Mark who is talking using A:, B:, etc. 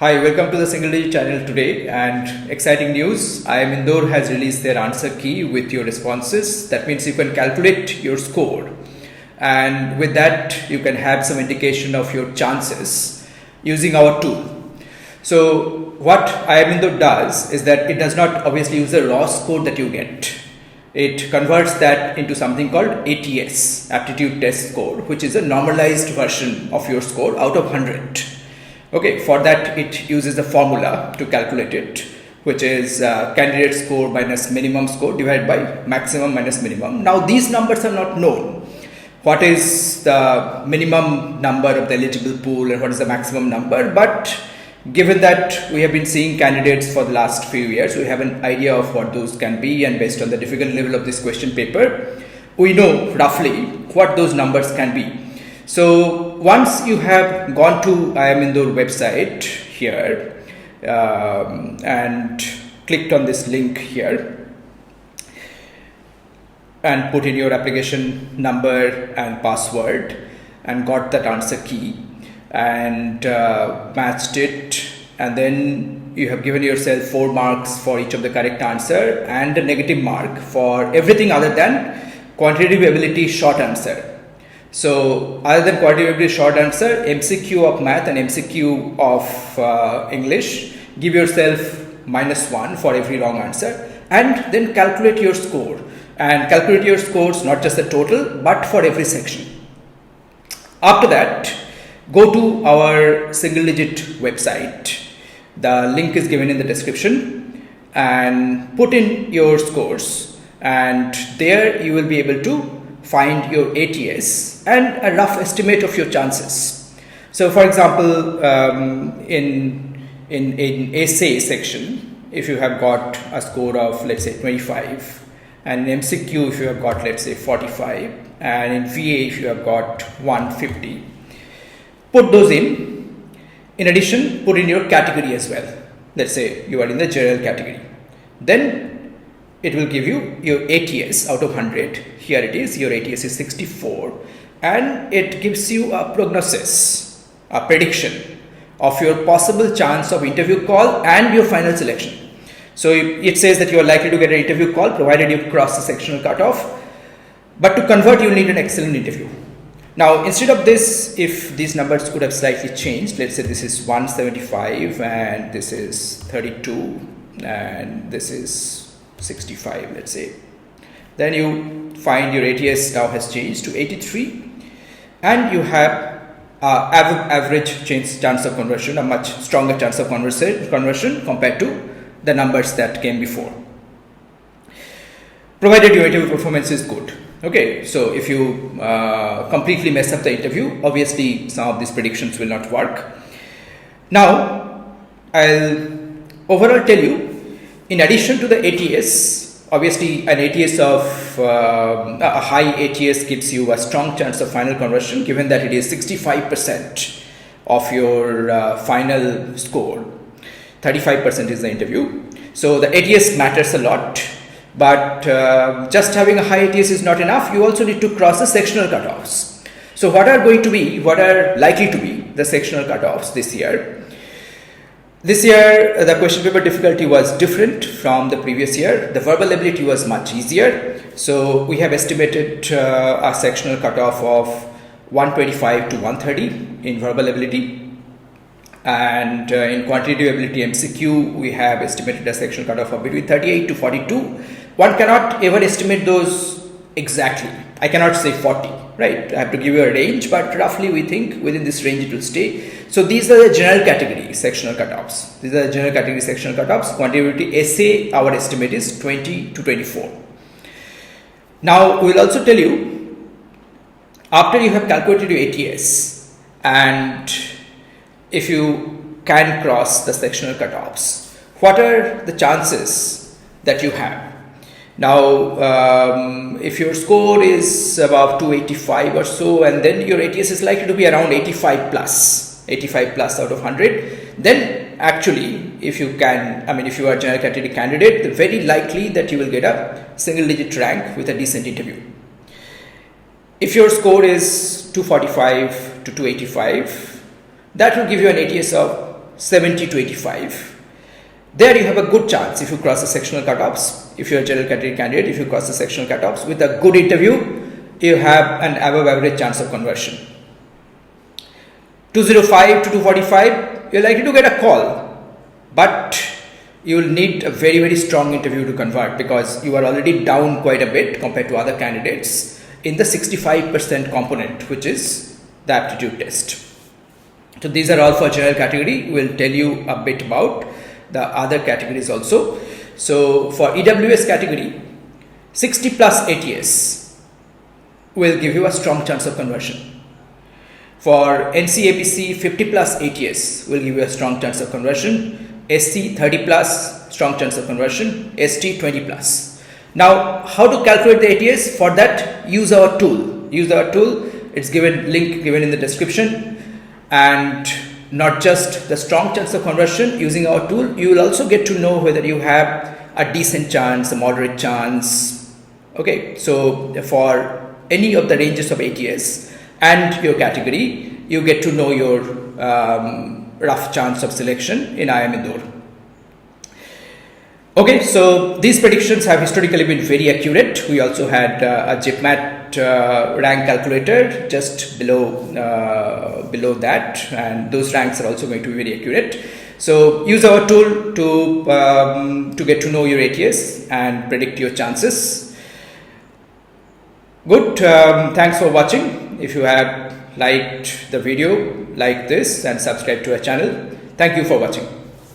A: Hi, welcome to the Single Digit channel today, and exciting news. IIM Indore has released their answer key with your responses. That means you can calculate your score, and with that you can have some indication of your chances using our tool. So what IIM Indore does is that it does not obviously use the raw score that you get. It converts that into something called ATS, Aptitude Test Score, which is a normalized version of your score out of 100. Okay, for that it uses a formula to calculate it, which is candidate score minus minimum score divided by maximum minus minimum. Now these numbers are not known. What is the minimum number of the eligible pool and what is the maximum number? But given that we have been seeing candidates for the last few years, we have an idea of what those can be, and based on the difficult level of this question paper, we know roughly what those numbers can be. So once you have gone to IIM Indore website here and clicked on this link here and put in your application number and password and got that answer key and matched it, and then you have given yourself 4 marks for each of the correct answer and a negative mark for everything other than quantitative ability short answer. So other than quantitative ability short answer, MCQ of math and MCQ of English, give yourself -1 for every wrong answer, and then calculate your score, and calculate your scores not just the total but for every section. After that, go to our Single Digit website. The link is given in the description, and put in your scores, and there you will be able to find your ATS and a rough estimate of your chances. So for example, in essay section, if you have got a score of let's say 25, and in MCQ if you have got let's say 45, and in VA if you have got 150, put those in. In addition, put in your category as well. Let's say you are in the general category. Then it will give you your ATS out of 100. Here it is, your ATS is 64, and it gives you a prognosis, a prediction of your possible chance of interview call and your final selection. So it says that you are likely to get an interview call provided you cross the sectional cutoff, but to convert you need an excellent interview. Now instead of this, if these numbers could have slightly changed, let's say this is 175 and this is 32 and this is 65, let's say, then you find your ATS now has changed to 83, and you have average chance of conversion, a much stronger chance of conversion compared to the numbers that came before, provided your interview performance is good. Okay, so if you completely mess up the interview, obviously some of these predictions will not work. Now I'll overall tell you, in addition to the ATS, obviously an ATS of a high ATS gives you a strong chance of final conversion, given that it is 65% of your final score. 35% is the interview. So the ATS matters a lot, but just having a high ATS is not enough. You also need to cross the sectional cutoffs. So what are likely to be the sectional cutoffs this year? This year, the question paper difficulty was different from the previous year. The verbal ability was much easier. So we have estimated a sectional cutoff of 125 to 130 in verbal ability. And in quantitative ability MCQ, we have estimated a sectional cutoff of between 38 to 42. One cannot ever estimate those exactly. I cannot say 40, right? I have to give you a range, but roughly we think within this range it will stay. So these are the general category sectional cutoffs. These are the general category sectional cutoffs. Quantitative essay, our estimate is 20 to 24. Now we will also tell you, after you have calculated your ATS, and if you can cross the sectional cutoffs, what are the chances that you have? Now, if your score is about 285 or so, and then your ATS is likely to be around 85 plus out of 100, then actually, if you are a general category candidate, then very likely that you will get a single digit rank with a decent interview. If your score is 245 to 285, that will give you an ATS of 70 to 85. There you have a good chance if you cross the sectional cutoffs. If you're a general category candidate, if you cross the sectional cutoffs with a good interview, you have an above average chance of conversion. 205 to 245, you're likely to get a call, but you will need a very, very strong interview to convert, because you are already down quite a bit compared to other candidates in the 65% component, which is the aptitude test. So these are all for general category. We'll tell you a bit about the other categories also. So for EWS category, 60 plus ATS will give you a strong chance of conversion. For NCAPC, 50 plus ATS will give you a strong chance of conversion. SC 30 plus, strong chance of conversion. ST 20 plus. Now, how to calculate the ATS? For that, use our tool. Use our tool. It's link given in the description. And not just the strong chance of conversion, using our tool, you will also get to know whether you have a decent chance, a moderate chance. Okay, so for any of the ranges of ATS and your category, you get to know your rough chance of selection in IIM Indore. Okay, so these predictions have historically been very accurate. We also had a JIPMAT rank calculator just below that, and those ranks are also going to be very accurate. So use our tool to get to know your ATS and predict your chances. Good. Thanks for watching. If you have liked the video, like this and subscribe to our channel. Thank you for watching.